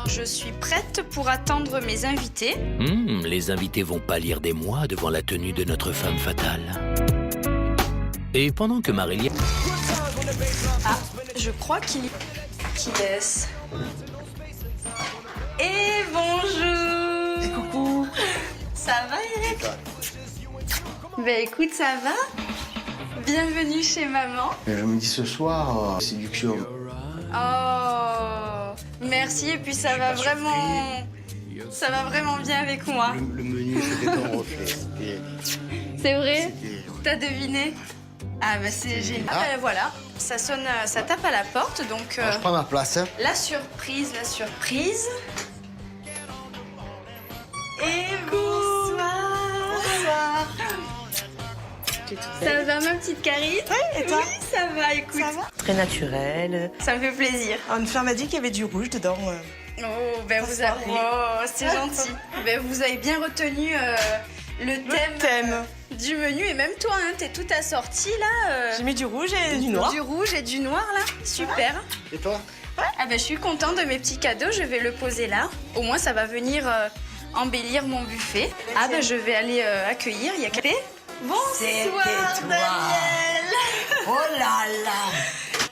Je suis prête pour attendre mes invités. Les invités vont pâlir des mois devant la tenue de notre femme fatale. Et pendant que Marélia... Ah, je crois qu'il est. Et bonjour. Et coucou. Ça va, Eric? Ben écoute, ça va. Bienvenue chez maman. Je me dis ce soir, séduction. Oh, merci. Et puis ça va vraiment bien avec moi. Le menu, c'était ton reflet. C'est vrai? T'as deviné? Ah bah c'est génial. Ah bah voilà, ça sonne, ça tape à la porte, donc... Je prends ma place. Hein. La surprise. Et bonsoir. Bonsoir. Ça va ma petite Carrie? Ouais, et toi? Oui, ça va, écoute. Ça va? Très naturel. Ça me fait plaisir. Une fleur m'a dit qu'il y avait du rouge dedans. Oh, ben vous avez... Oh, c'est gentil. Ben vous avez bien retenu le thème du menu. Et même toi, hein, t'es tout assorti, là. J'ai mis du rouge et du noir. Du rouge et du noir, là. Super. Et toi? Ah ben je suis contente de mes petits cadeaux. Je vais le poser là. Au moins, ça va venir embellir mon buffet. Ah ben je vais aller accueillir. Il y a... Bonsoir, Daniel. Oh là là,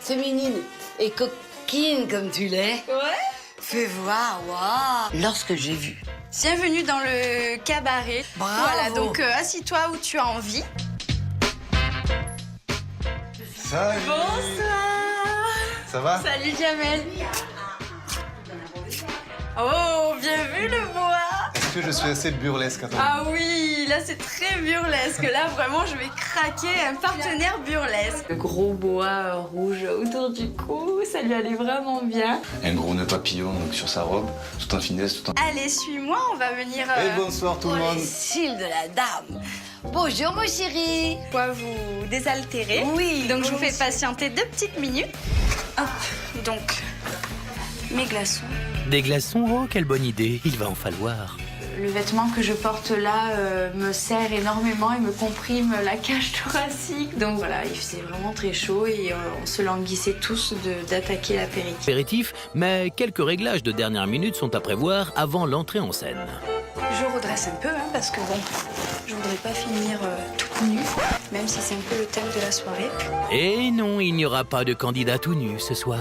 féminine et coquine comme tu l'es. Ouais. Fais voir, waouh. Lorsque j'ai vu. Bienvenue dans le cabaret. Bravo. Voilà, donc assis-toi où tu as envie. Salut. Bonsoir. Ça va? Salut Jamel. Oh, bien vu le bois. Est-ce que je suis assez burlesque à ton Ah oui, là c'est très burlesque. Là vraiment je vais craquer, un partenaire burlesque. Le gros bois rouge autour du cou, ça lui allait vraiment bien. Un gros nœud papillon donc, sur sa robe, tout en finesse, tout en... Allez, suis-moi, on va venir... Et bonsoir tout le monde. Les cils de la dame. Bonjour, mon chéri. Quoi, vous désaltérer. Oui. Donc je vous fais patienter 2 petites minutes. Hop, donc mes glaçons. Des glaçons, oh, quelle bonne idée, il va en falloir. Le vêtement que je porte là me serre énormément et me comprime la cage thoracique. Donc voilà, il faisait vraiment très chaud et on se languissait tous d'attaquer l'apéritif. Apéritif, mais quelques réglages de dernière minute sont à prévoir avant l'entrée en scène. Je redresse un peu parce que bon, je voudrais pas finir toute nue, même si c'est un peu le thème de la soirée. Et non, il n'y aura pas de candidat tout nu ce soir.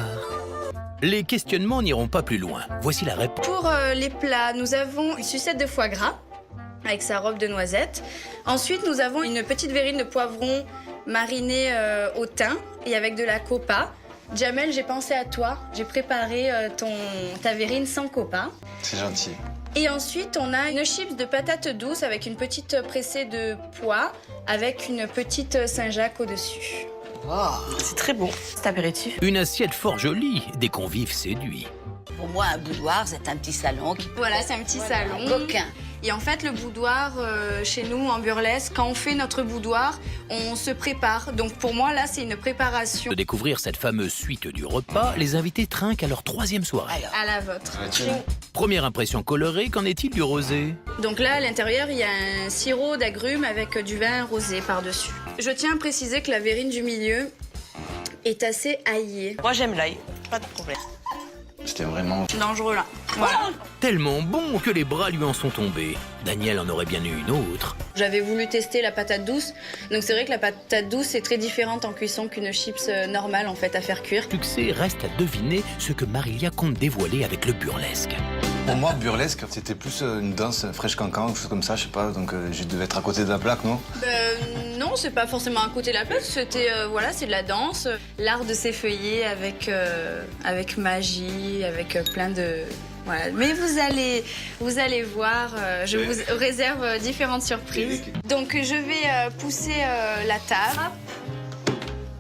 Les questionnements n'iront pas plus loin. Voici la réponse. Pour les plats, nous avons une sucette de foie gras avec sa robe de noisette. Ensuite, nous avons une petite verrine de poivron marinée au thym et avec de la copa. Jamel, j'ai pensé à toi. J'ai préparé ta verrine sans copa. C'est gentil. Et ensuite, on a une chips de patates douces avec une petite pressée de pois avec une petite Saint-Jacques au-dessus. Oh. C'est très bon, cet apéritif. Une assiette fort jolie, des convives séduits. Pour moi, un boudoir, c'est un petit salon qui... Voilà, c'est un petit salon. Coquin. Et en fait, le boudoir, chez nous, en burlesque, quand on fait notre boudoir, on se prépare. Donc pour moi, là, c'est une préparation. De découvrir cette fameuse suite du repas, les invités trinquent à leur 3e soirée. Alors, À la vôtre. Première impression colorée, qu'en est-il du rosé? Donc là, à l'intérieur, il y a un sirop d'agrumes avec du vin rosé par-dessus. Je tiens à préciser que la verrine du milieu est assez aillée. Moi, j'aime l'ail, pas de problème. C'était vraiment... Dangereux, là. Voilà. Tellement bon que les bras lui en sont tombés. Daniel en aurait bien eu une autre. J'avais voulu tester la patate douce. Donc c'est vrai que la patate douce est très différente en cuisson qu'une chips normale, en fait, à faire cuire. Succès reste à deviner ce que Marilia compte dévoiler avec le burlesque. Pour moi, burlesque, c'était plus une danse fraîche cancan, quelque chose comme ça, je sais pas. Donc je devais être à côté de la plaque, non? Non, c'est pas forcément à côté de la place. C'était, voilà, c'est de la danse. L'art de s'effeuiller avec magie, avec plein de... Voilà. Mais vous allez voir, je vous réserve différentes surprises. Donc je vais pousser la table.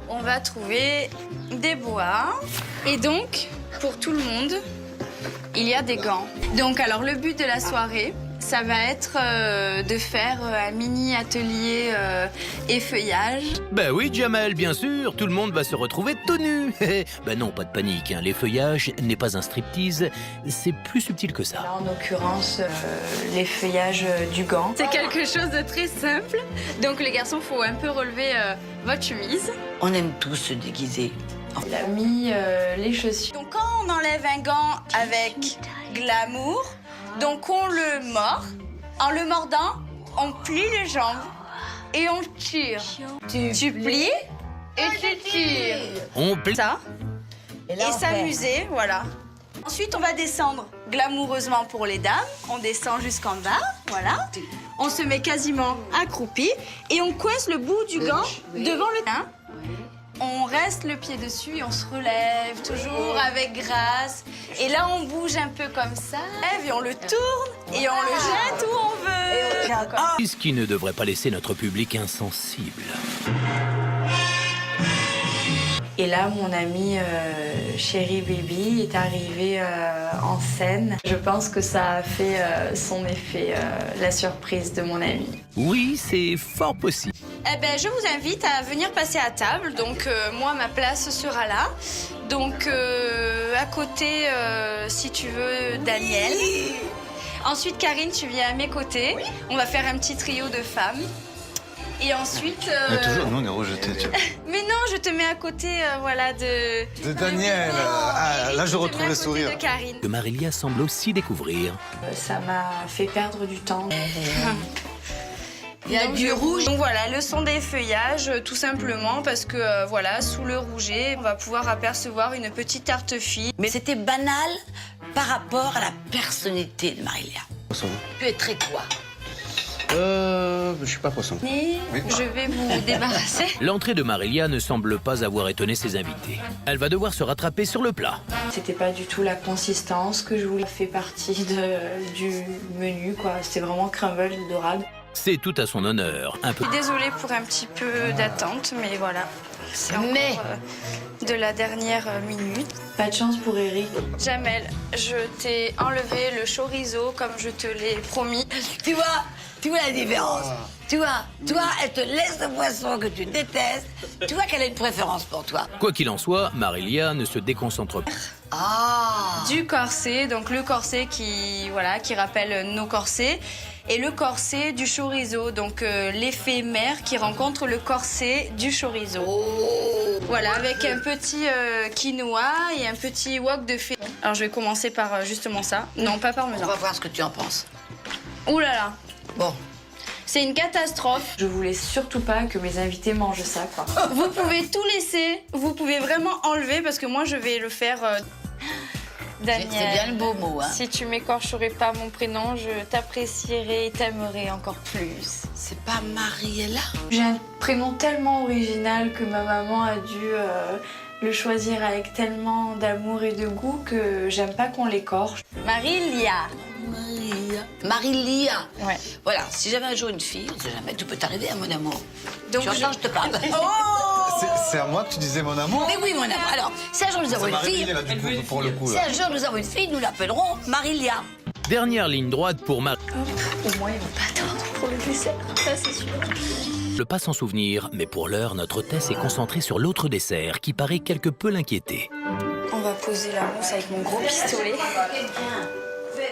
On va trouver des bois. Et donc, pour tout le monde, il y a des gants. Donc alors le but de la soirée, ça va être de faire un mini atelier effeuillage. Ben oui, Jamel, bien sûr, tout le monde va se retrouver tout nu. Ben non, pas de panique, hein. L'effeuillage n'est pas un striptease, c'est plus subtil que ça. Là, en l'occurrence, l'effeuillage du gant. C'est quelque chose de très simple. Donc les garçons, il faut un peu relever votre chemise. on aime tous se déguiser. Il a mis les chaussures. Donc quand on enlève un gant avec glamour. Donc on le mord. En le mordant, on plie les jambes et on tire. Tu plies et tu tires. On plie. Ça. Et là, Et on fait. s'amuser, voilà. Ensuite, on va descendre glamoureusement pour les dames. On descend jusqu'en bas, voilà. On se met quasiment accroupi et on coince le bout du gant devant le teint. On reste le pied dessus et on se relève toujours avec grâce. Et là, on bouge un peu comme ça. Et on le tourne et on le jette où on veut. Ce qui ne devrait pas laisser notre public insensible. Et là, mon ami Chéri Baby est arrivé en scène. Je pense que ça a fait son effet, la surprise de mon ami. Oui, c'est fort possible. Eh ben, je vous invite à venir passer à table. Donc, moi, ma place sera là. Donc, à côté, si tu veux, Daniel. Ensuite, Karine, tu viens à mes côtés. On va faire un petit trio de femmes. Et ensuite... Mais toujours, nous, on est rejetés. Mais non, je te mets à côté, voilà, de Daniel. Là, je retrouve le sourire. De Karine. Que Marilia semble aussi découvrir. Ça m'a fait perdre du temps. Il y a Donc, du rouge. Donc voilà, le son des feuillages, tout simplement parce que voilà, sous le rouget, on va pouvoir apercevoir une petite artefille. Mais c'était banal par rapport à la personnalité de Marilia. Poisson. Tu es très quoi? Je suis pas poisson. Et je vais vous débarrasser. L'entrée de Marilia ne semble pas avoir étonné ses invités. Elle va devoir se rattraper sur le plat. C'était pas du tout la consistance que je voulais. Fait partie du menu, quoi. C'était vraiment crumble dorade. C'est tout à son honneur. Un peu. Désolée pour un petit peu d'attente, mais voilà. C'est encore de la dernière minute. Pas de chance pour Eric. Jamel, je t'ai enlevé le chorizo comme je te l'ai promis. Tu vois la différence. Tu vois, toi, elle te laisse le poisson que tu détestes. Tu vois qu'elle a une préférence pour toi. Quoi qu'il en soit, Marilia ne se déconcentre pas. Ah. Du corset, donc le corset qui rappelle nos corsets. Et le corset du chorizo, donc l'effet mère qui rencontre le corset du chorizo. Voilà, avec un petit quinoa et un petit wok de fée. Alors je vais commencer par justement ça. Non, pas On parmesan. va voir ce que tu en penses. Ouh là là, Bon. c'est une catastrophe. Je voulais surtout pas que mes invités mangent ça, quoi. Vous pouvez tout laisser, vous pouvez vraiment enlever parce que moi je vais le faire. Daniel, C'est bien le beau mot, hein. si tu m'écorcherais pas mon prénom, je t'apprécierais et t'aimerais encore plus. C'est pas Mariella? J'ai un prénom tellement original que ma maman a dû le choisir avec tellement d'amour et de goût que j'aime pas qu'on l'écorche. Marilia. Marilia. Ouais. Voilà, si j'avais un jour une fille, on sait jamais, tout peut t'arriver, mon amour. Donc Tu entends, je te parle. C'est à moi que tu disais mon amour. Mais oui, mon amour. Alors, si un jour nous avons une fille, là, du coup, pour le coup. si Là. un jour nous avons une fille, nous l'appellerons Marilia. Dernière ligne droite pour Marilia. Au moins, ils vont pas attendre pour le dessert, ça c'est sûr. Ne pas s'en souvenir, mais pour l'heure, notre hôtesse est concentrée sur l'autre dessert qui paraît quelque peu l'inquiéter. On va poser la mousse avec mon gros pistolet.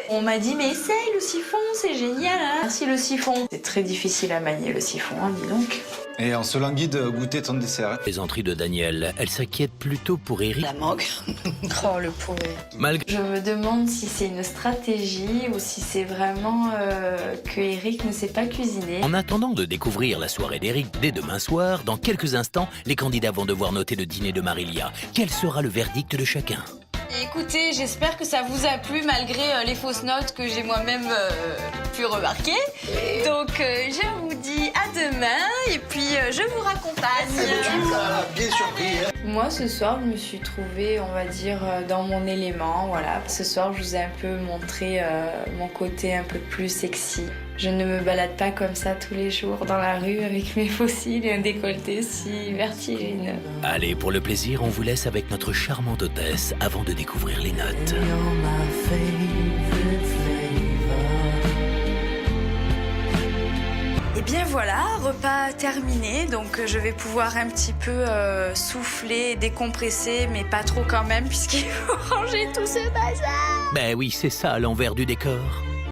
On m'a dit, mais essaye le siphon, c'est génial. Hein. Merci le siphon. C'est très difficile à manier le siphon, hein, dis donc. Et on se languit de goûter ton dessert. Plaisanterie de Daniel, elle s'inquiète plutôt pour Eric. La mangue. Oh, le pauvre. Malgré Je me demande si c'est une stratégie ou si c'est vraiment que Eric ne sait pas cuisiner. En attendant de découvrir la soirée d'Eric dès demain soir, dans quelques instants, les candidats vont devoir noter le dîner de Marilia. Quel sera le verdict de chacun? Écoutez, j'espère que ça vous a plu malgré les fausses notes que j'ai moi-même pu remarquer. Donc je vous dis à demain et puis je vous raccompagne. Tu nous as bien surpris, hein. Moi ce soir je me suis trouvée, on va dire, dans mon élément. Voilà. Ce soir je vous ai un peu montré mon côté un peu plus sexy. Je ne me balade pas comme ça tous les jours dans la rue avec mes fossiles et un décolleté si vertigineux. Allez, pour le plaisir, on vous laisse avec notre charmante hôtesse avant de découvrir les notes. Et bien voilà, repas terminé, donc je vais pouvoir un petit peu souffler, décompresser, mais pas trop quand même puisqu'il faut ranger tout ce bazar. Ben oui, c'est ça l'envers du décor.